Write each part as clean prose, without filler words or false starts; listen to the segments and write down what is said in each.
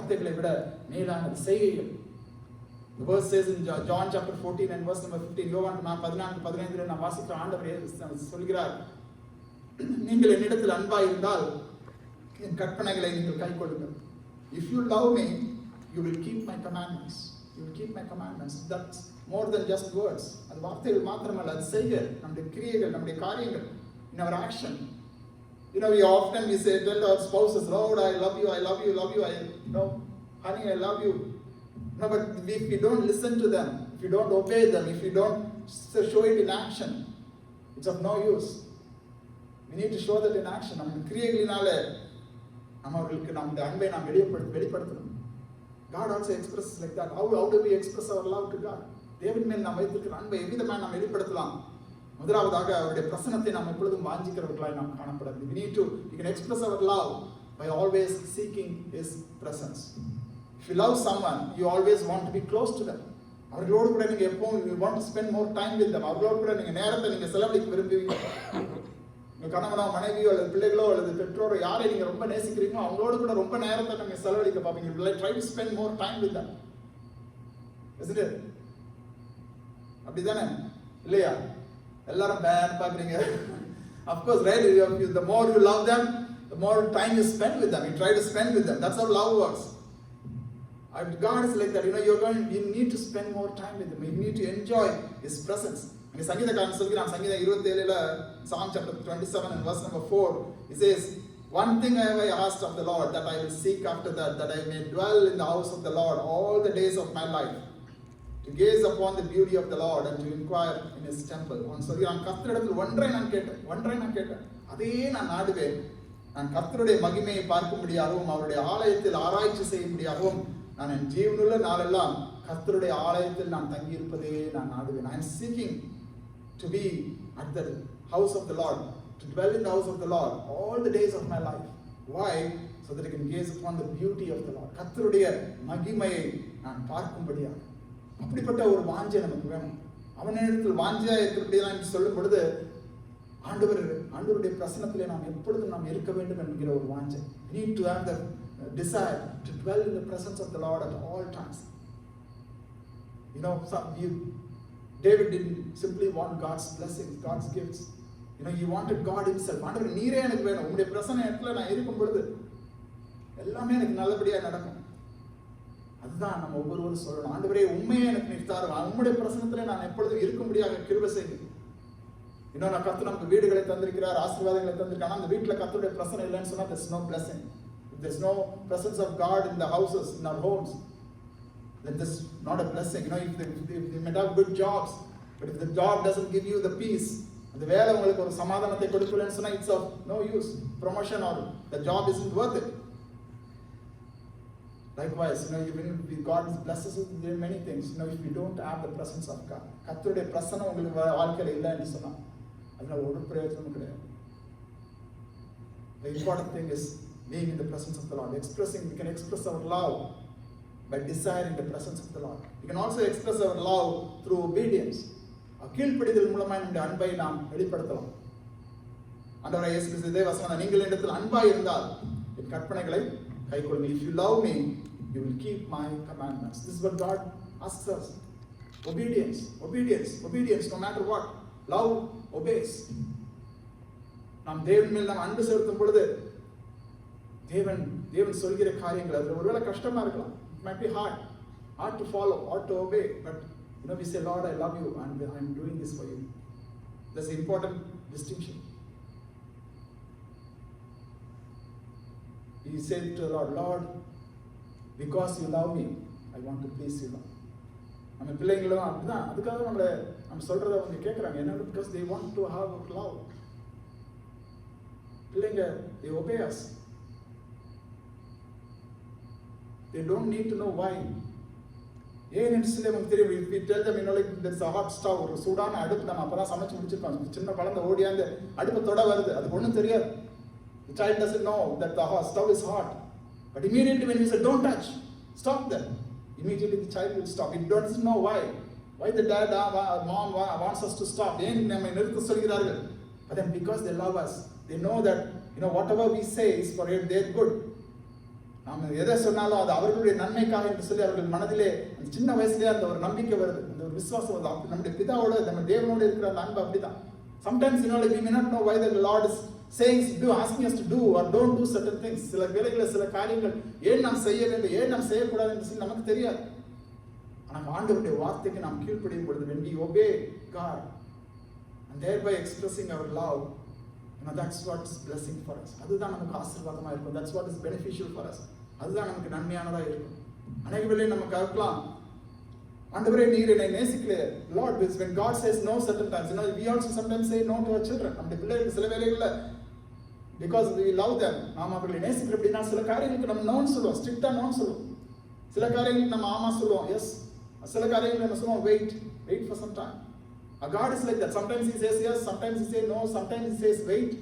வார்த்தைகளை விட மேலானது செய்கைகள். The verse says in John chapter 14 and verse number 15, யோவான் 14:15 நாம் வாசிக்கிற ஆண்டவர் சொல்கிறார், நீங்கள் என்னிடத்தில் அன்பாய் இருந்தால் என் கற்பனைகளை நீங்கள் கைக்கொள்ளுங்கள். If you love me, you will keep my commandments. You will keep my commandments. That's more than just words. அது வார்த்தைகள் மாத்திரமல்ல, அது செய்கை, நம்முடைய கிரியைகள், நம்முடைய காரியங்கள், in our action. We often tell our spouses, Lord, I love you, I love you, love you, honey, I love you. No, but if you don't listen to them, if you don't obey them, if you don't show it in action, it's of no use. We need to show that in action. நம்ம கிரியைகளினால அவர்களுக்கு நம்முடைய அன்பை நாம் வெளிப்படுத்தணும். God also expresses like that. How do we express our love to God? தேவன் மேல் நாம் வைத்திருக்கிற அன்பை எவ்விதமாக நாம் வெளிப்படுத்தலாம்? முதலாவதாக அவருடைய பிரசன்னத்தை நாம் எப்பொழுதும் வாஞ்சிக்கிறவர்களாய் நாம் காணப்படாது. We can express our love by always seeking His presence. If you love someone, you always want to be close to them. அவர்களோடு கூட நீங்க எப்பவும் you want to spend more time with them. அவர்களோடு கூட நீங்க நேரத்தை நீங்க செலவழிக்க விரும்புவீங்க. உங்க கணவனோ மனைவியோ அல்லது பிள்ளைகளோ அல்லது பெற்றோரோ யாரை நீங்க ரொம்ப நேசிக்கிறீங்களோ அவங்களோடு கூட ரொம்ப நேரத்தை நீங்க செலவழிக்க பார்ப்பீங்க. Try to spend more time with them. Isn't it? அப்படிதானே இல்லையா? எல்லாரும் பேன் பார்க்குறீங்க. Of course, right? The more you love them, the more time you spend with them. You try to spend with them. That's how love works. God is like that. You need to spend more time with Him. You need to enjoy His presence. And சங்கீதக்காரன் சொல்கிறான், சங்கீதம் 27 Psalm chapter 27 and verse number 4, he says, one thing I have asked of the Lord, that I will seek after that I may dwell in the house of the Lord all the days of my life, to gaze upon the beauty of the Lord and to inquire in His temple. அவன் சொல்கிறான், கர்த்தரிடத்தில் ஒன்றை நான் கேட்டேன், அதையே நான் நாடுவேன். நான் கர்த்தருடைய மகிமையை பார்க்கும்படியாகவும் அவருடைய ஆலயத்தில் ஆராய்ச்சி செய்யும்படியாகவும் நான் என் ஜீவனுள்ள நாளெல்லாம் கர்த்தருடைய ஆலயத்தில் நான் தங்கியிருப்பதே நான் நாடுவேன். I am seeking to be at the house of the Lord, to dwell in the house of the Lord all the days of my life. Why? So that I can gaze upon the beauty of the Lord. கர்த்தருடைய மகிமையை நான் பார்க்கும்படியாக. அப்படிப்பட்ட ஒரு வாஞ்சை நமக்கு வேணும். அவனிடத்தில் வாஞ்சையா இருக்கிறபடியெல்லாம் என்று சொல்லும் பொழுது ஆண்டவருடைய பிரசன்னத்திலே நாம் எப்பொழுதும் நாம் இருக்க வேண்டும் என்கிற ஒரு வாஞ்சை. We need to have the desire to dwell in the presence of the Lord at all times. David didn't simply want God's blessings, God's gifts. He wanted God Himself. ஆண்டவர் நீரே எனக்கு வேணும், உங்களுடைய பிரசன்னத்துல நான் இருக்கும் பொழுது எல்லாமே எனக்கு நல்லபடியா நடக்கும். அதுதான் நம்ம ஒவ்வொருவரும் சொல்லணும். ஆண்டவரே உண்மையே எனக்கு நீர் தாரும், உங்களுடைய பிரசன்னத்துல நான் எப்பொழுதும் இருக்கும்படியாக கிருபை செய்யுங்க. நான் கர்த்தர் நமக்கு வீடுகளை தந்திருக்கிறார், ஆசீர்வாதங்களை தந்திருக்காங்க. அந்த வீட்டுல கர்த்தருடைய பிரசன்னம் இல்லைன்னு சொன்னா there's no blessing. If there's no presence of God in the houses, in our homes, then this is not a blessing. If you may have good jobs, but if the job doesn't give you the peace, அந்த வேலை உங்களுக்கு ஒரு சமாதானத்தை கொடுக்கலன்னு சொன்னா it's of no use. Promotion or the job isn't worth it. Likewise, if God blesses us with many things, if you don't have the presence of God, கர்த்தருடைய பிரசன்னம் உங்களுக்கு வாழ்க்கையில இல்லைன்னு சொன்னா அதனால ஒரு பிரயோஜனமும் கிடையாது. The important thing is being in the presence of the Lord. We can express our love by desiring the presence of the Lord. We can also express our love through obedience. கீழ்ப்படிதல் மூலமாக நம்முடைய அன்பை நாம் வெளிப்படுத்தலாம். ஆண்டவராகிய இயேசு கிறிஸ்து இதே வசனம், நீங்கள் என்னிடத்தில் அன்பாய் இருந்தால் என் கற்பனைகளை கைக்கொள்ளுங்கள். If you love me, you will keep my commandments. This is what God asks us. Obedience, no matter what. Love obeys. நாம் தேவன் மேல் நாம் அன்பு செலுத்தும் பொழுது தேவன் சொல்கிற காரியங்கள் அது ஒருவேளை கஷ்டமா இருக்கலாம். It might be hard to follow, hard to obey, but we say, Lord, I love you and I am doing this for you. That's an important distinction. He said to the Lord, because you love me, I want to please you. நம்ம பிள்ளைங்களும் அப்படிதான், அதுக்காக நம்ம சொல்றதை அவங்க கேட்குறாங்க. என்ன? because they want to have love. பிள்ளைங்க they obey us. They don't need to know why. ஏன்னு சொல்லி நமக்கு தெரியும். we tell them, like there's a hot stove, ஒரு சூடான அடுப்பு, நம்ம அப்பதான் சமைச்சு முடிச்சிருக்கோம். சின்ன குழந்தை ஓடியாந்து அடுப்பு தொட வருது, அது ஒன்றும் தெரியாது. The child doesn't know that the stove is hot, but immediately when we say don't touch, stop that, immediately the child will stop. It doesn't know why the dad or mom wants us to stop. ஏன் நம்ம நிறுத்த சொல்கிறார்கள்? But then because they love us, they know that whatever we say is for their good. நாம் எதை சொன்னாலும் அது அவர்களுடைய நன்மைக்காக என்று சொல்லி அவர்கள் மனதிலே அந்த சின்ன வயசுலேயே அந்த ஒரு நம்பிக்கை வருது, அந்த ஒரு விசுவாசம் வருது. அப்படி நம்முடைய பிதாவோட நம்ம தேவனோட இருக்கிற அந்த அன்பு அப்படிதான். Sometimes we may not know why the Lord is saying, asking us to do or don't do certain things. சில வேளைகளில் சில காரியங்கள் ஏன் நாம் செய்ய வேண்டும், ஏன் நாம் செய்யக்கூடாது என்று சொல்லி நமக்கு தெரியாது. ஆனால் ஆண்டவருடைய வார்த்தைக்கு நாம் கீழ்ப்படியும் பொழுது, when we obey God and thereby expressing our love, that's what is blessing for us. அதுதான் நமக்கு ஆசீர்வாதமா இருக்கும். That's what is beneficial for us. அதுதான் நமக்கு நன்மையானதா இருக்கும். அநேக வேளை நமக்கு இருக்கலாம், ஆண்டவரே நீர் என்னை நேசிக்கலையே. Lord, when God says no certain times, we also sometimes say no to our children. நம்முடைய பிள்ளைகளுக்கு சில வேளைகளில் because we love them, நாம் அவர்களை நேசிக்கிற அப்படின்னா சில காரியங்களுக்கு நம்ம நோன்னு சொல்லுவோம், ஸ்ட்ரிக்டா நோன்னு சொல்லுவோம். சில காரியங்களுக்கு நம்ம ஆமா சொல்லுவோம், எஸ். சில காரியங்களுக்கு நம்ம சொல்லுவோம் wait for some time. God is like that. Sometimes he says yes, sometimes he says no, sometimes he says wait.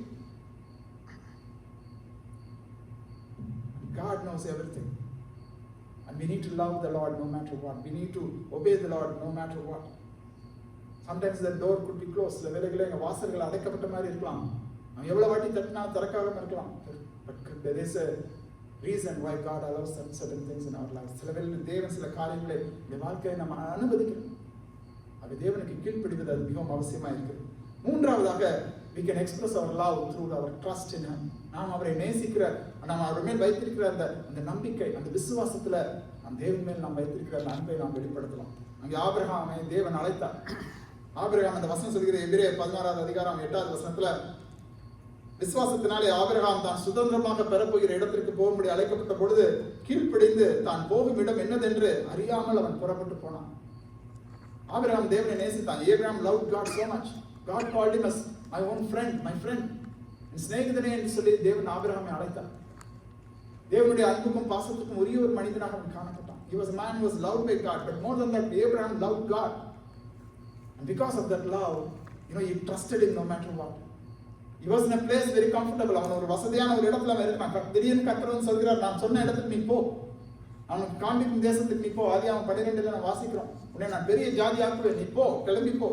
God knows everything. And we need to love the Lord no matter what. We need to obey the Lord no matter what. Sometimes the door could be closed. சில வேளைகளில் எங்கள் வாசல்கள் அடைக்கப்பட்ட மாதிரி இருக்கலாம். நம்ம எவ்வளோ வாட்டி தட்டினா திறக்காமல் இருக்கலாம். But there is a reason why God allows certain things in our lives. சில வேளைகளில் தேவன் சில காரியங்களை இந்த வாழ்க்கையை நம்ம அனுமதிக்கிறோம். அது தேவனுக்கு கீழ்ப்படிவது அது மிகவும் அவசியமாக இருக்குது. மூன்றாவதாக, we can express our love through our trust in him. நாம் அவரை நேசிக்கிற, நாம் அவர் மேல் வைத்திருக்கிற அந்த நம்பிக்கை, அந்த விசுவாசத்துல நம் தேவன் மேல் நாம் வைத்திருக்கிற அந்த அன்பை நாம் வெளிப்படுத்தலாம். அங்கே ஆபிரகாமை தேவன் அழைத்தார். ஆபிரகாம், அந்த வசனம் சொல்கிற எபிரேயர் 16வது அதிகாரம் 8வது வசனத்துல, விசுவாசத்தினாலே ஆபிரகாம் தான் சுதந்திரமாக பெறப்போகிற இடத்திற்கு போகும்படி அழைக்கப்பட்ட பொழுது கீழ்ப்படிந்து தான் போகும் இடம் என்னதென்று அறியாமல் அவன் புறப்பட்டு போனான். ஆபிரகாம் தேவனை நேசித்தான். Abraham loved God so much. God called him as my own friend, my friend. சிநேகிதனே என்று சொல்லி தேவன் ஆபிரகாமை அழைத்தார். தேவனுடைய அன்புக்கும் பாசத்துக்கும் உரிய ஒரு மனிதனாக அவன் காணப்பட்டான். He was a man who was loved by God, but more than that, Abraham loved God. And because of that love, he trusted him no matter what. He was in a place very comfortable. அவன் ஒரு வசதியான ஒரு இடத்துல அவன் இருக்கான். திடீர்னு கர்த்தர் சொல்கிறார், நான் சொன்ன இடத்துக்கு நீ போ, அவனுக்கு காண்பிக்கும் தேசத்துக்கு நீ போ. ஆதியாகமம் 12ல நான் வாசிக்கிறோம், உன்னை நான் பெரிய ஜாதி ஆக்குவேன், நீ போ, கிளம்பி போ.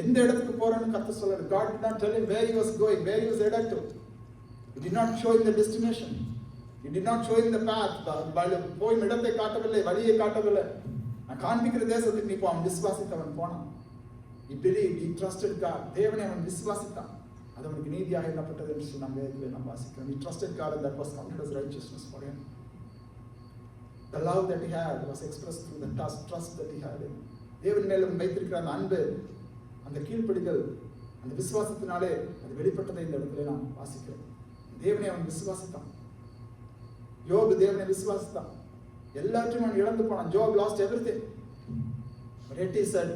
எந்த இடத்துக்கு போறேன்னு கர்த்தர் சொல்றாரு. God did not tell him where he was going, where he was headed to. He did not show him the destination. He did not show him the path. போய் இடத்தை காட்டவில்லை, வழியை காட்டவில்லை. நான் காண்பிக்கிற தேசத்துக்கு நீ போ. அவன் விசுவாசித்தவன் போனான். He believed, he trusted God. தேவனை அவன் விசுவாசித்தான். அது அவனுக்கு நீதியாக எண்ணப்பட்டது என்று நாம் வேதத்திலே நாம் வாசிக்கிறோம். He trusted God and that was counted as righteousness for him. The love that he had was expressed through the trust that he had in him. தேவன் மேலும் வைத்திருக்கிற அந்த அன்பு, அந்த கீழ்ப்படிதல், அந்த விசுவாசத்தினாலே அது வெளிப்பட்டதை இந்த இடத்துல நாம் வாசிக்கிறோம். தேவனை அவன் விசுவாசித்தான். யோபு தேவனை விசுவாசித்தான். எல்லாத்தையும் அவன் இழந்து போனான். Job lost everything. But yet he said,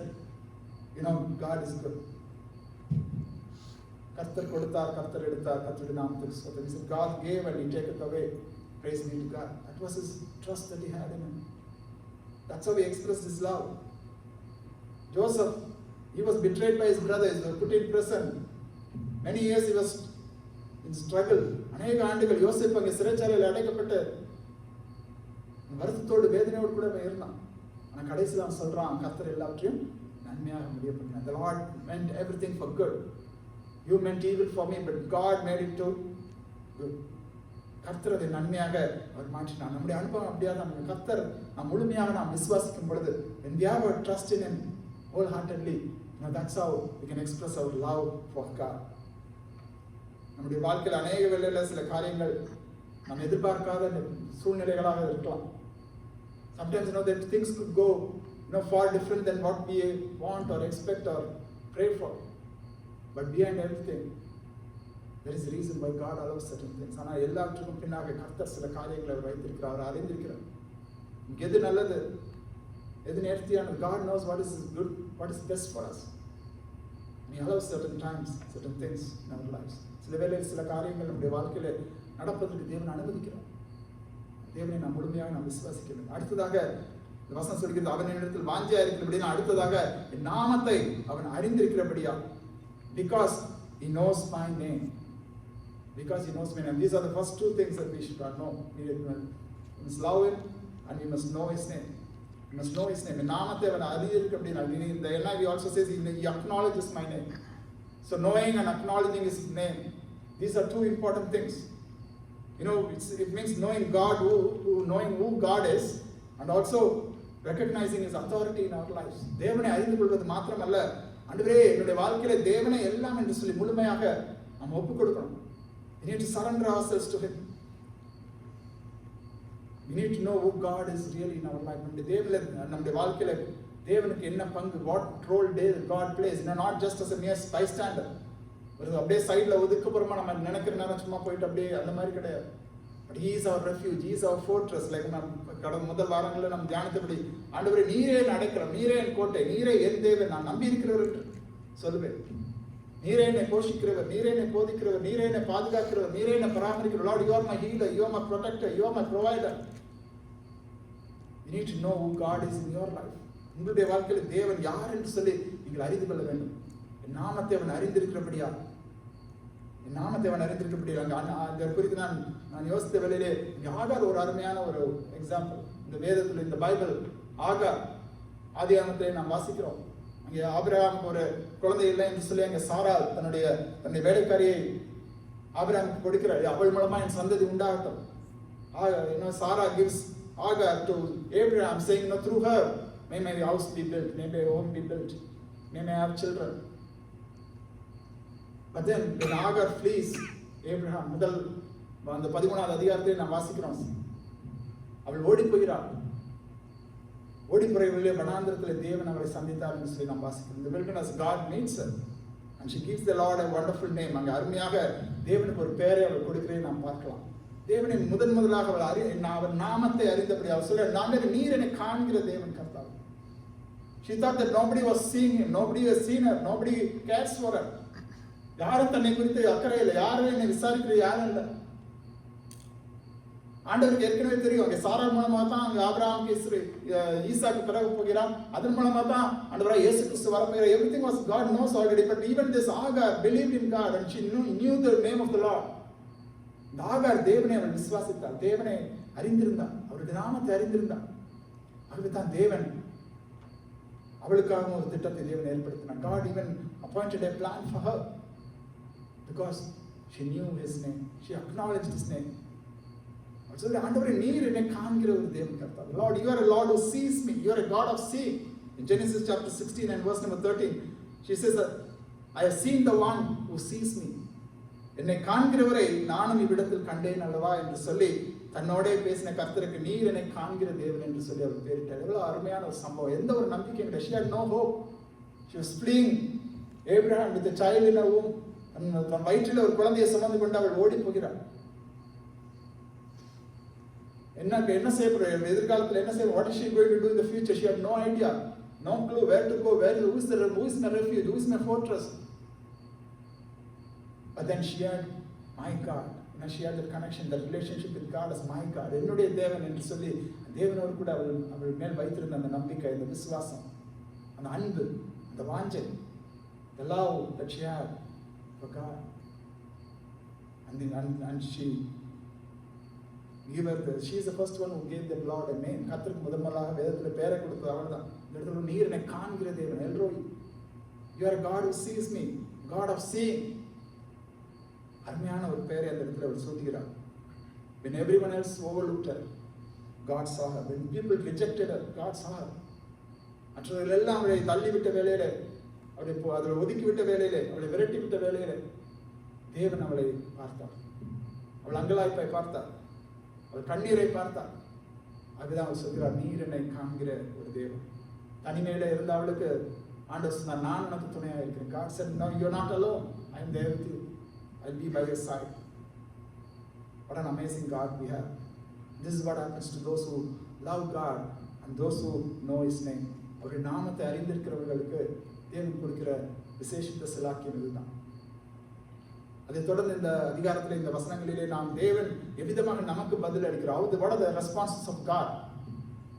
God is good. கர்த்தர் கொடுத்தார், கர்த்தர் எடுத்தார், கர்த்தருடைய நாமத்துக்கு ஸ்தோத்திரம். He said, God gave and he taketh away. Praise be to God. That was his trust that he had in him. That's how he expressed his love. Joseph, he was betrayed by his brothers. He was put in prison. Many years he was in struggle. அநேக ஆண்டுகள் யோசேப்பு அங்கே சிறைச்சாலையில் அடைக்கப்பட்டு வருத்தத்தோடு வேதனையோடு கூட இருந்தான். ஆனால் கடைசியில் அவன் சொல்றான், கர்த்தர் எல்லாவற்றையும் நன்மையாக முடிய பண்ணினார். The Lord meant everything for good. You meant evil for me, but God made it to good. கர்த்தர் அதை நன்மையாக அவர் மாற்றினார். நம்முடைய அனுபவம் அப்படியாக நம்ம கர்த்தர் நாம் முழுமையாக நாம் விசுவாசிக்கும் பொழுது, when we have our trust in him wholeheartedly, that's how we can express our love for God. நம்முடைய வாழ்க்கையில் அநேக வேளையில் சில காரியங்கள் நாம் எதிர்பார்க்காத சூழ்நிலைகளாக இருக்கலாம். Sometimes that things could go far different than what we want or expect or pray for. But behind everything, there is a reason why God allows certain things. ஆனால் எல்லாவற்றுக்கும் பின்னாக கர்த்தர் சில காரியங்களை அவர் வைத்திருக்கிறார், அவர் அறிந்திருக்கிறார். எது நல்லது, எது நேர்த்தியானது. God knows what is good, what is best for us. And he allows certain times, certain things in our lives. சில வேளையில் சில காரியங்கள் நம்முடைய வாழ்க்கையில நடப்பதற்கு தேவன் அனுமதிக்கிறார். தேவனை நாம் முழுமையாக நாம் விசுவாசிக்க வேண்டும். அடுத்ததாக இந்த வசனம் சொல்கிறது, அவன் இடத்தில் வாஞ்சையா இருக்கிறபடினா, அடுத்ததாக என் நாமத்தை அவன் அறிந்திருக்கிறபடியா, because he knows my name. Because he knows my name. These are the first two things that we should know. We must love him and we must know his name. We must know his name. நாமத்தை அவன் அறிந்திருக்கிறபடினா, இந்த NIV also says he acknowledges my name. So knowing and acknowledging his name, these are two important things. It means knowing God, knowing who God is, and also recognizing His authority in our lives. தேவனை அறிந்து கொள்வது மாத்திரமல்ல, ஆண்டவரே என்னுடைய வாழ்க்கையில தேவனை எல்லாம் என்று சொல்லி முழுமையாக நாம் ஒப்புக் கொடுக்கணும். We need to surrender ourselves to Him. We need to know who God is really in our life. நம்முடைய வாழ்க்கையில தேவனுக்கு என்ன பங்கு, what role God plays, not just as a mere bystander. அப்படியே சைட்ல ஒதுக்கப்புறமா நம்ம நினைக்கிற நேரம் சும்மா போயிட்டு அப்படியே அந்த மாதிரி கிடையாது. But He is our refuge, He is our fortress. Like கடந்த முதல் வாரங்களில் நம்ம தியானித்தபடி, ஆண்டவரே நீரே என் அடைக்கலம், நீரே என் கோட்டை, நீரே என் தேவன், நான் நம்பி இருக்கிறவர் என்று சொல்லுவேன். நீரே என்னை போஷிக்கிறவர், நீரே என்னை போதிக்கிறவர், நீரே என்னை பாதுகாக்கிறவர், நீரே என்னை பராமரிக்கிறவர். Lord, you are my healer, you are my protector, you are my provider. You need to know who God is in your life. உங்களுடைய வாழ்க்கையில் தேவன் யார் என்று சொல்லி நீங்கள் அறிந்து கொள்ள வேண்டும். என் நாமத்தை அவன் அறிந்திருக்கிறபடியா, என் நாமத்தை அவன் அறிந்திருக்கிறபடியா. அந்த குறித்து நான் யோசித்த வேளையிலே ஆகார் ஒரு அருமையான ஒரு எக்ஸாம்பிள். இந்த வேதத்தில், இந்த பைபிள், ஆகார் ஆதியாகமத்தை நாம் வாசிக்கிறோம். அங்கே ஆபிரகாமுக்கு ஒரு குழந்தை இல்லை என்று சொல்லி அங்கே சாராள் தன்னுடைய வேலைக்காரியை ஆபிரகாமுக்கு கொடுக்கிறாள். அவள் மூலமா என் சந்ததி உண்டாகட்டும். Sarah gives Agar to Abraham, saying, through her may my house be built, may my home be built, may I have children. But then when Agar flees Abraham, முதல் அந்த 13வது அதிகாரத்தில் நாம் வாசிக்கிறோம், அவள் ஓடி போகிறாள். ஓடி போகிறவர்களே வனாந்திரத்தில் தேவன் அவரை சந்தித்தார் என்று சொல்லி நாம் வாசிக்கிறோம். இந்த wilderness God meets her and she gives the Lord a wonderful name. அங்கே அருமையாக தேவனுக்கு ஒரு பெயரை அவள் கொடுக்கிறதை நாம் பார்க்கலாம். தேவனை முதலாக அவர் நாமத்தை அறிந்தபடி அவர் சொல்ல, நாங்கள் நீர் என்னை காண்கிற தேவன் கர்த்தாவே. She thought that nobody was seeing him, nobody has seen her, nobody cares for her. யாரும் தன்னை குறித்து அக்கறை இல்லை, யாரும் என்னை விசாரிக்கிறது யாரும் இல்லை. ஆண்டவருக்கு ஏற்கனவே தெரியும், அங்கே சாரா மூலமா தான் அங்கே ஆபிரகாமுக்கு ஈசாக்கு பிறகு போகிறான், அதன் மூலமா தான் ஆண்டவராக இயேசு கிறிஸ்து வரப்போகிறார். Everything was God knows already, but even this Agar believed in God and she knew the name of the Lord. இந்த ஆகார் தேவனை அவள் விசுவாசித்தாள், தேவனை அறிந்திருந்தாள், அவருடைய நாமத்தை அறிந்திருந்தாள். ஆகவே தான் தேவன் அவளுக்காகவும் ஒரு திட்டத்தை தேவன் ஏற்படுத்தினார். God even appointed a plan for her because she knew His name, she acknowledged His name. அவள் சொல்லி, ஆண்டவரே நீர் என்னை காண்கிற ஒரு தேவன் கர்த்தாவே. Lord, you are a Lord who sees me, you are a God of seeing. In Genesis chapter 16 and verse number 13, she says that I have seen the one who sees me. என்னை காண்கிறவரை நானும் இவ்விடத்தில் கண்டேன் அல்லவா என்று சொல்லி தன்னோட பேசின கர்த்தருக்கு நீர் என்னை காண்கிற தேவன் என்று சொல்லி அவர் பேரிட்டார். எவ்வளவு அருமையான ஒரு சம்பவம். எந்த ஒரு நம்பிக்கையும் இல்லை. She had no hope. She was fleeing Abraham with a child in her womb. தன் வயிற்றில் ஒரு குழந்தையை சுமந்து கொண்டு அவள் ஓடி போகிறாள். என்ன செய்ய போறாள், எதிர்காலத்தில் என்ன செய்ய, what is she going to do in the future? She had no idea, no clue where to go, who is my refuge, who is my fortress. But then she had my God. She had that connection, that relationship with God as my God. என்னுடைய தேவன் என்று சொல்லி தேவனோடு கூட அவள் மேல் வைத்திருந்த அந்த நம்பிக்கை, அந்த விசுவாசம், அந்த அன்பு, அந்த வாஞ்சை, the love that she had for God. And she is the first one who gave the Lord a name. கர்த்தருக்கு முதலாக வேதத்தில் பெயரை கொடுத்தது அவள்தான். இந்த இடத்துல நீர் என்னை காண்கிற தேவன், El Roi. You are a God who sees me, God of seeing. அருமையான ஒரு பெயரை அந்த இடத்துல அவர் சூட்டுகிறார். When everyone else overlooked her, God saw her. When people rejected her, God saw her. மற்றவர்கள் எல்லாம் அவளை தள்ளிவிட்ட வேளையிலே, அவளை ஒதுக்கிவிட்ட வேளையிலே, அவளை விரட்டி விட்ட வேளையிலே தேவன் அவளை பார்த்தார். அவள் அங்கலாய்ப்பை பார்த்தார், அவள் கண்ணீரை பார்த்தார். அதுதான் அவர் சொல்கிறார், நீர் என்னை காண்கிற ஒரு தேவன். தனிமையில இருந்த அவளுக்கு ஆண்டவர் சொன்னார், நான் உனக்கு துணையாக இருக்கிறேன். God said, no, you are not alone. I am there with you. I'll be by your side. What an amazing God we have. This is what happens to those who love God and those who know His name. அவருடைய நாமத்தை அறிந்திருக்கிறவர்களுக்கு தேவன் கொடுக்கிற விசேஷித்த சிலாக்கியம் இதுதான். அதை தொடர்ந்து இந்த அதிகாரத்தில், இந்த வசனங்களிலே நாம் தேவன் எவ்விதமாக நமக்கு பதில் அளிக்கிறார். What are the responses of God?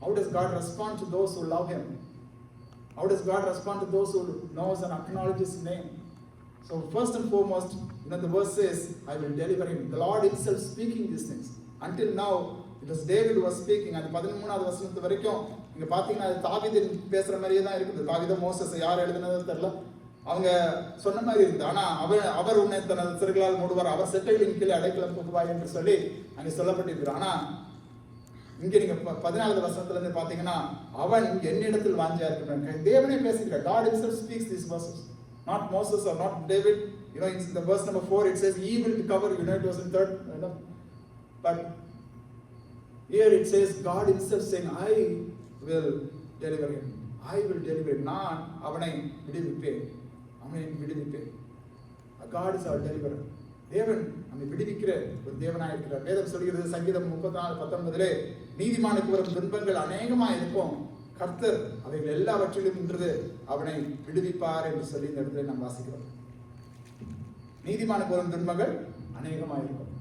How does God respond to those who love Him? How does God respond to those who knows and acknowledges His name? So first and foremost, the verse says, I will deliver him. The Lord Himself speaking these things. Until now, it was David who was speaking. And 13வது வசனத்து வரைக்கும் இங்க பாத்தீங்கன்னா தாவீது பேசுற மாதிரியே தான் இருக்குது. தாவீது Moses யார் எழுதினது தெரியல. அவங்க சொன்ன மாதிரி இருக்குது. ஆனா அவர் உன்னை தனது சிறுகளால் மூடுவார், அவர் செட்டைகளின் கீழே அடைக்கலம் புகுவாய் என்று சொல்லி அங்கே சொல்லப்பட்டிருக்கு. ஆனா இங்க நீங்க 14வது வசனத்துல இருந்து பாத்தீங்கன்னா, அவன் என்னிடத்தில் வாஞ்சியா இருக்கிறான். தேவனே பேசுகிறார். God himself speaks these verses, not Moses or not David. You know, in the verse number 4 it says he will cover, you know, it was in third, you know, but here it says God himself saying, I will deliver him, I will deliver him. நான் அவனை விடுவிப்பேன், அவனை விடுவிப்பேன். God is our deliverer. தேவன் நம்மை விடுவிக்கிற ஒரு தேவனாய் இருக்கிறார். வேதம் சொல்கிறது சங்கீதம் 34:19 நீதிமானுக்கு வரும் துன்பங்கள் அநேகமா இருக்கும், கர்த்தர் அவைகள் எல்லாவற்றிலும் நின்று அவனை விடுவிப்பார் என்று சொல்லி இந்த இடத்துல நாம் வாசிக்கிறோம். நீதிமானுக்கு வரும் துன்பங்கள் அநேகமா இருக்கும்.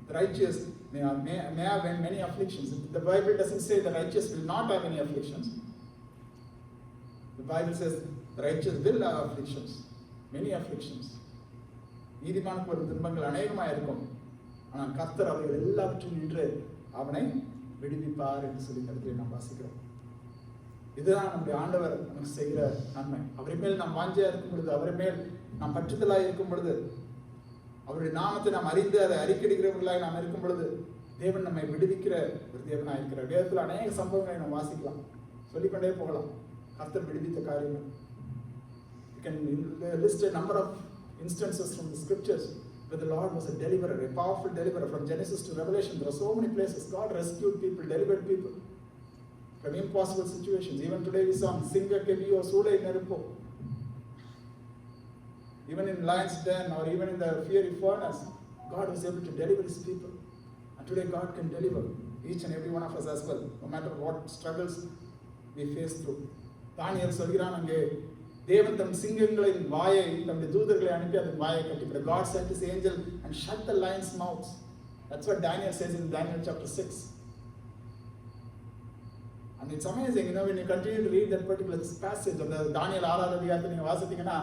The righteous may have many afflictions. The Bible doesn't say the righteous will not have any afflictions. The Bible says the righteous will have afflictions, many afflictions. நீதிமானுக்கு வரும் துன்பங்கள் அநேகமா இருக்கும், ஆனால் கர்த்தர் அவைகள் எல்லாவற்றிலும் நின்று அவனை விடுவிப்பார் என்று சொல்லி கருத்தை நாம் வாசிக்கிறோம். இதுதான் நம்முடைய ஆண்டவர் நமக்கு செய்கிற நன்மை. அவரை மேல் நாம் வாஞ்சியா இருக்கும் பொழுது, அவரை மேல் நாம் பற்றுதலாய் இருக்கும் பொழுது, அவருடைய நாமத்தை நாம் அறிந்து அதை அறிக்கையிடுகிறவர்களாய் நாம் இருக்கும் பொழுது, தேவன் நம்மை விடுவிக்கிற ஒரு தேவனாய் இருக்கிறார். வேதத்தில் அநேக சம்பவங்களை நாம் வாசிக்கலாம், சொல்லிக்கொண்டே போகலாம் கர்த்தர் விடுவித்த காரியங்கள். You can list a number of instances from the scriptures where the Lord was a deliverer, a powerful deliverer. From Genesis to Revelation, there are so many places God rescued people, delivered people from impossible situations. Even today we saw Singa Keviyo Sule Nerpo. Even in lion's den or even in the fiery furnace, God was able to deliver his people. And today God can deliver each and every one of us as well, no matter what struggles we face through. தானியேல் சொல்கிறான், அங்கே தேவன் தம் சிங்கங்களின் வாயை, தம்முடைய தூதர்களை அனுப்பி அதன் வாயை கட்டிவிட. God sent his angel and shut the lions' mouths. That's what Daniel says in Daniel chapter 6. And it's amazing, you know, when you continue to read that particular passage of the Daniel 6வது அதிகாரத்தை நீங்க வாசித்தீங்கன்னா,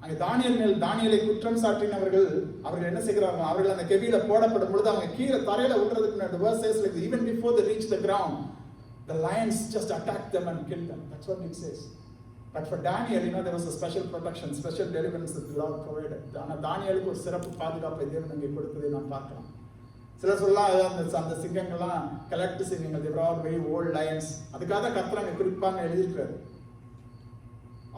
அங்கே தானியேல் மேல் தானியேலை குற்றம் சாட்டினவர்கள் அவர்கள் என்ன செய்கிறார்கள், அவர்கள் அந்த கெபியில போடப்படும் பொழுது அவங்க கீழே தரையில விடுறதுக்கு முன்னாடி, the verse says like even before they reach the ground, the lions just attacked them and killed them. That's what it says. But for Daniel, you know, there was a special protection, special deliverance that the Lord provided. ஆனா தானியேலுக்கு ஒரு சிறப்பு பாதுகாப்பை தேவன் அங்கே கொடுத்ததை நாம் பார்க்கலாம். சிலர் சொல்லலாம் அந்த சிங்கங்கள்லாம் கலெக்ட் சிங்கங்கள், they were all very old lions. அதுக்காக தான் கர்த்தர் அங்கே குறிப்பாக எழுதியிருக்கிறார்.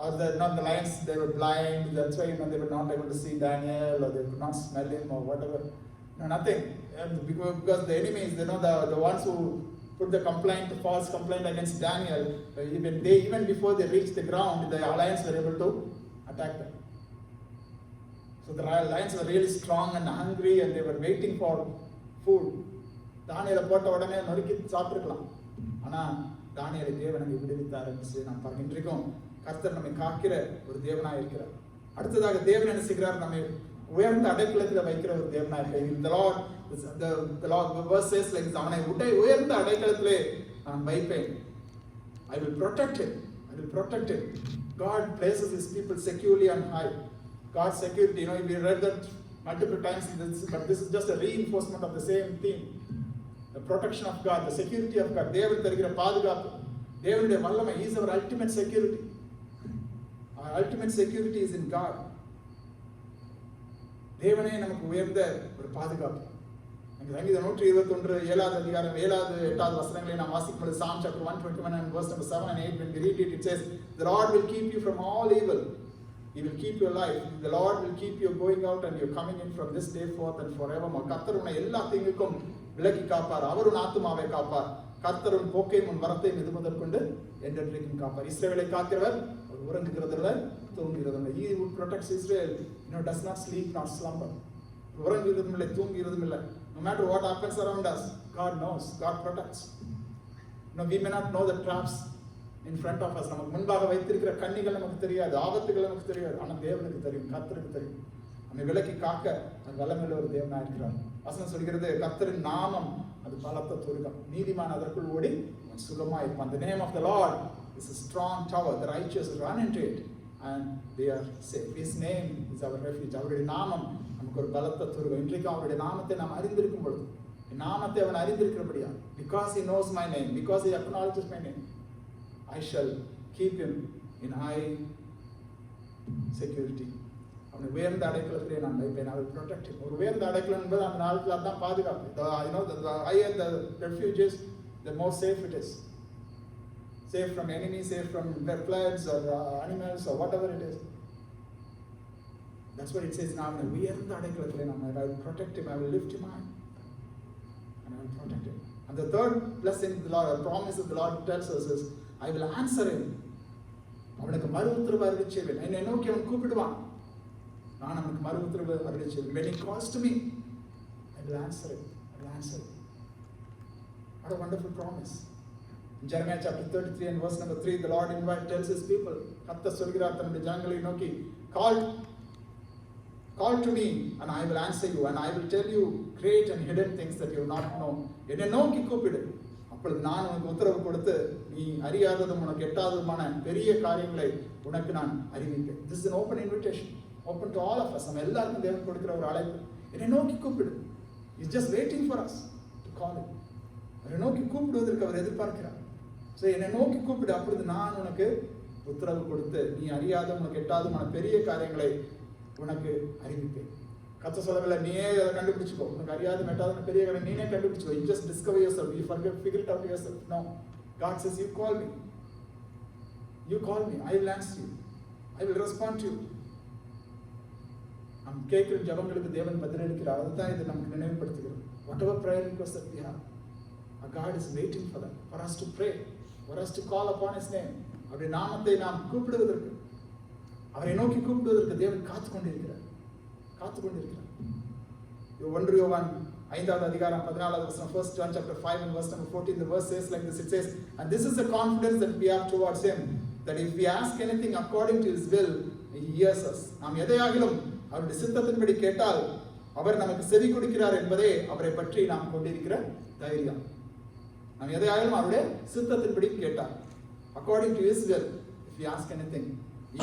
Or not the lions, they were blind, that's why, you know, they were not able to see Daniel, or they could not smell him or whatever. No, nothing. Because the enemies, they know, the ones who put the complaint, the false complaint against Daniel, even before they reached the ground, the lions were able to attack them. So the lions were really strong and hungry and they were waiting for food. தானியேலை போட்ட உடனே நொறுக்கி சாப்பிட்டுருக்கலாம், ஆனா தானியேலை தேவன் அங்கே விடுவித்தார் என்று சொல்லி நாம் பார்க்கின்றோம். கர்த்தர் நம்மை காக்கிற ஒரு தேவனாய் இருக்கிறார். அடுத்ததாக தேவன் என்ன செய்கிறார், நம்மை உயர்ந்த அடைக்கலத்தில் வைக்கிற ஒரு தேவனாய் இருக்கிறார். The Lord, the verse says like this, அவனை உயர்ந்த அடைக்கலத்திலே நான் வைப்பேன். I will protect him, I will protect him. God places his people securely on high. God's security, you know, we read that multiple times, but this is just a reinforcement of the same theme. The protection of God, the security of God. தேவன் தருகிற பாதுகாப்பு, தேவனுடைய வல்லமை, he is our ultimate security. Our ultimate security is in God. தேவனே நமக்கு உயர்ந்த ஒரு பாதுகாப்பு. சங்கீதம் 121 7வது அதிகாரம் 7வது 8வது வசனங்களை நாம் வாசிக்கும்போது, Psalm chapter 121 and verse number 7 and 8, when we read it, it says, the Lord will keep you from all evil. He will keep your life. The Lord will keep you going out and you coming in from this day forth and forevermore. கர்த்தர் உன்னை எல்லா தீங்குக்கும் விலக்கி காப்பார். அவர் உன் ஆத்துமாவை காப்பார். கர்த்தர் உன் போக்கையும் உன் வரத்தையும் இது முதல் கொண்டு என்றென்றைக்கும் காப்பார். இஸ்ரவேலை காக்கிறவர் அவர் உறங்குகிறதில்ல, தூங்குகிறதில்லை. He who protects Israel, you know, does not sleep nor slumber. உறங்குகிறதும் இல்லை, தூங்குகிறதும் இல்லை. No matter what happens around us, God knows, God protects. No, we may not know the traps in front of us. நமக்கு முன்பாக வைத்திருக்கிற கண்ணிகள் நமக்கு தெரியாது, ஆபத்துகள் நமக்கு தெரியாது, ஆனால் தேவனுக்கு தெரியும், கர்த்தருக்கு தெரியும். நம்மை விலக்கி காக்க வல்லமையுள்ள ஒரு தேவனாக இருக்கிறார். வசனம் சொல்கிறது, கர்த்தரின் நாமம் அது பலத்த துருகம், நீதிமான் அதற்குள் ஓடி சுகமாய் இருப்பான். The name of the Lord is a strong tower, the righteous run into it and they are safe. His name is our refuge. அவருடைய நாமம் நமக்கு ஒரு பலத்த துருகம். இன்றைக்கும் அவருடைய நாமத்தை நாம் அறிந்திருக்கும் பொழுது, நாமத்தை அவன் அறிந்திருக்கிறபடியா, because he knows my name, because he acknowledges my name, I shall keep him in high security. அவனை உயர்ந்த அடைக்கலத்திலே நான் வைப்பேன். I will protect him. ஒரு உயர்ந்த அடைக்கலம் என்பது அந்த நாளுக்குள்ள தான் பாதுகாப்பு. The higher the refuge is, the more safe it is. Safe from enemies, safe from floods or animals or whatever it is. That's what it says now. உயர்ந்த அடைக்கலத்திலே நான் I will protect him. I will lift him high. And I will protect him. And the third blessing the Lord, a promise that the Lord tells us is, I will answer him. அவனுக்கு மறு உத்தரவு அருளி செய்வேன். என்னை நோக்கி அவன் கூப்பிடுவான், நான் அவனுக்கு மறு உத்தரவு அருளி செய்வேன். When he calls to me, I will answer him. I will answer him. What a wonderful promise. In Jeremiah chapter 33 and verse number 3, the Lord tells his people, கர்த்தர் சொல்கிறார் தன்னுடைய ஜனங்களை நோக்கி, call to me and I will answer you and I will tell you great and hidden things that you have not known. என்னை நோக்கி கூப்பிடு, அப்பொழுது நான் உனக்கு உத்தரவு கொடுத்து நீ அறியாததும் உனக்கு எட்டாததுமான பெரிய காரியங்களை உனக்கு நான் அறிவிப்பேன். This is an open invitation, open to all of us. நம்ம எல்லாருக்கும் தேவன் கொடுக்கிற ஒரு அழைப்பு. என்னை நோக்கி கூப்பிடு. He is just waiting for us to call him. அவரை நோக்கி கூப்பிடுவதற்கு அவர் எதிர்பார்க்கிறார். ஸோ என்னை நோக்கி கூப்பிடு, அப்பொழுது நான் உனக்கு உத்தரவு கொடுத்து நீ அறியாத உனக்கு எட்டாததுமான பெரிய காரியங்களை உனக்கு அறிவிப்பேன். கர்த்தர் சொல்லவில்லை நீயே அதை கண்டுபிடிச்சுக்கோ, உனக்கு அறியாத மெட்டாத பெரிய காரியம் நீனே கண்டுபிடிச்சுக்கோ. You just discover yourself, you figure it out yourself. No, God says you call me, I will answer you, I will respond to you. நம் கேட்கிற ஜபங்களுக்கு தேவன் பதிலளிக்கிறார். அதுதான் இது நமக்கு நினைவுபடுத்துகிறது. Whatever prayer request that we have, our God is waiting for that, for us to pray, for us to call upon his name. அவருடைய நாமத்தை நாம் கூப்பிடுவதற்கு, அவரை நோக்கி கூப்பிடுவதற்கு தேவன் காத்துக்கொண்டிருக்கிறார். 1 யோவான் 5வது அதிகாரம் 14வது வசனம், 1 John chapter 5 and verse number 14, the verse says like this. It says, and this is the confidence that we have towards him, that if we ask anything according to his will, he hears us. நாம் எதையாகிலும் அவருடைய சித்தத்தின்படி கேட்டால் அவர் நமக்கு செவி கொடுக்கிறார் என்பதே அவரை பற்றி நாம் கொண்டிருக்கிற தைரியம். நாம் எதையாகிலும் அவருடைய சித்தத்தின்படி கேட்டால், according to his will, if we ask anything, he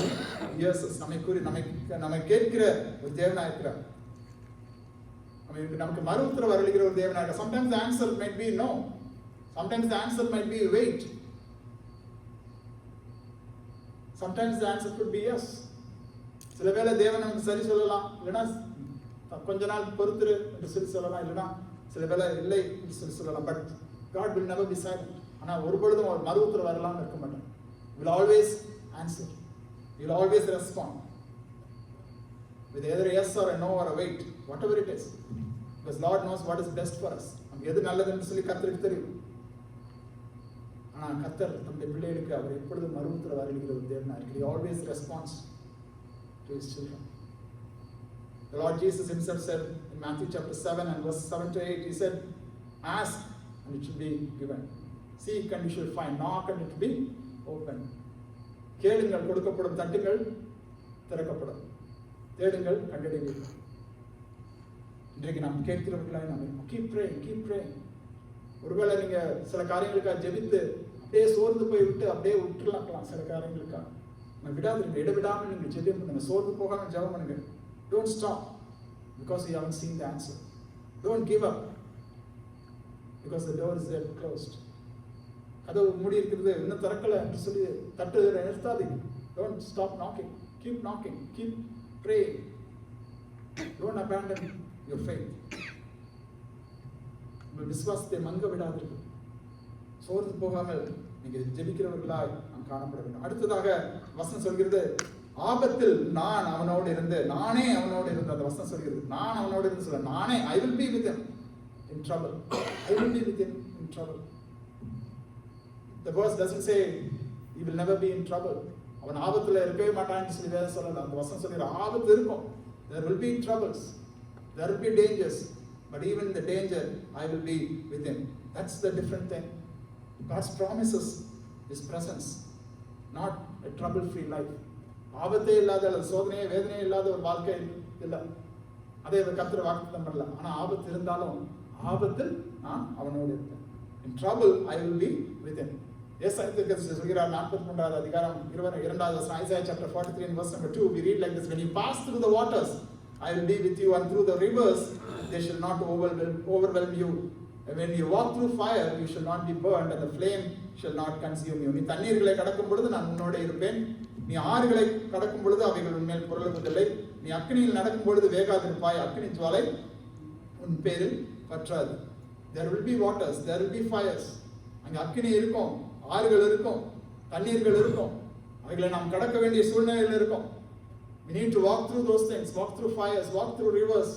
hears us. நம்மை கேட்கிற ஒரு தேவனாக இருக்கிறார். நமக்கு மறு உத்தரவு அருளுகிற ஒரு தேவனாக இருக்கிறார். Sometimes the answer might be no, sometimes the answer might be wait, sometimes the answer could be yes. சில வேளை தேவன் நமக்கு சரி சொல்லலாம், இல்லைன்னா கொஞ்ச நாள் பொறுத்துரு என்று சொல்லலாம், இல்லைன்னா சில வேளை இல்லை என்று சொல்லலாம். But God will never be silent. ஆனால் ஒரு பொழுதும் அவர் மறு உத்தரவு வரலாம்னு இருக்க மாட்டார். He will always answer, he will always respond with either a yes or a no or a wait, whatever it is, because Lord knows what is best for us. நமக்கு எது நல்லதுன்னு சொல்லி கர்த்தருக்கு தெரியும். ஆனால் கர்த்தர் நம்முடைய பிள்ளைகளுக்கு அவர் எப்பொழுதும் மறு உத்தரவு அருளுகிற ஒரு தேவனாக இருக்கிறார். He always responds to his children. The Lord Jesus himself said in Matthew chapter 7 and verse 7 to 8, he said, ask and it shall be given, seek and you shall find, knock and it will be open. கேளுங்கள் கொடுக்கப்படும், தட்டுங்கள் திறக்கப்படும், தேடுங்கள் கண்டடைவீர்கள். இன்றைக்கு நாம் கேட்கிறவர்களாக நாம் keep praying. ஒருவேளை நீங்க சில காரியங்களுக்காக ஜெபித்து அப்படியே சோர்ந்து போய் விட்டு அப்படியே விட்டுலாம் சில காரியங்களுக்காக விடாதீங்க. இடவிடாமல் நீங்க ஜெபம் பண்ணுங்க, சோர்ந்து போகாம ஜெபம் பண்ணுங்க. Don't stop because you haven't seen the answer. Don't give up because the door is there closed. கதவு மூடி இருக்கிறது, இன்னும் திறக்கல என்று சொல்லி தட்டு நிறுத்தாதீங்க. Don't stop knocking, keep praying. Don't abandon your faith. உங்கள் விசுவாசத்தை மங்க விடாதீர்கள். சோர்ந்து போகாமல் நீங்க ஜெபிக்கிறவர்களாய் நாம் காணப்பட வேண்டும். அடுத்ததாக வசனம் சொல்கிறது, ஆபத்தில் நானே அவனோடு இருந்து, அந்த வசனம் சொல்கிறது நான் அவனோடு இருந்து சொல்ல, நானே I will be with him in trouble. I will be with him in trouble. The verse doesn't say he will never be in trouble. அவன் ஆபத்துல இருக்கவே மாட்டான்னு சொல்லி வேற சொல்லல. அந்த வசனம் சொல்கிற ஆபத்து இருக்கும். There will be troubles, there will be dangers, but even in the danger I will be with him. That's the different thing. God's promises his presence, not a trouble free life. ஆபத்தே இல்லாத அல்லது சோதனையே வேதனையே இல்லாத ஒரு வாழ்க்கை இல்லை. அதே கர்த்தர் வாக்குத்தத்தம் பண்ணல. ஆனா ஆபத்து இருந்தாலும் ஆபத்தில் நான் அவனோடு இருப்பேன். In trouble I will be with him. சொல்கிறார் 43வது அதிகாரம் 22வது வசனம், Isaiah chapter 43 and verse number 2, we read like this, when you pass through the waters I will be with you, and through the rivers they shall not overwhelm you. And when you walk through fire you shall not be burned, and the flame shall not consume you. நீ தண்ணீர்களை கடக்கும் பொழுது நான் உன்னோடு இருப்பேன், நீ ஆறுகளை கடக்கும் பொழுது அவைகள் உன்மேல் புரளுவதில்லை. நீ அக்கினியில் நடக்கும் பொழுது வேகாதிருப்பாய். அக்கினி ஜுவாலை உன் பேரில் பற்றாது. There will be waters, there will be fires. அங்க அக்கினி இருக்கும், ஆறுகள் இருக்கும், தண்ணீர்கள் இருக்கும். அவைகளை நாம் கடக்க வேண்டிய சூழ்நிலையில் இருக்கும். We need to walk through those things, walk through fires, walk through rivers.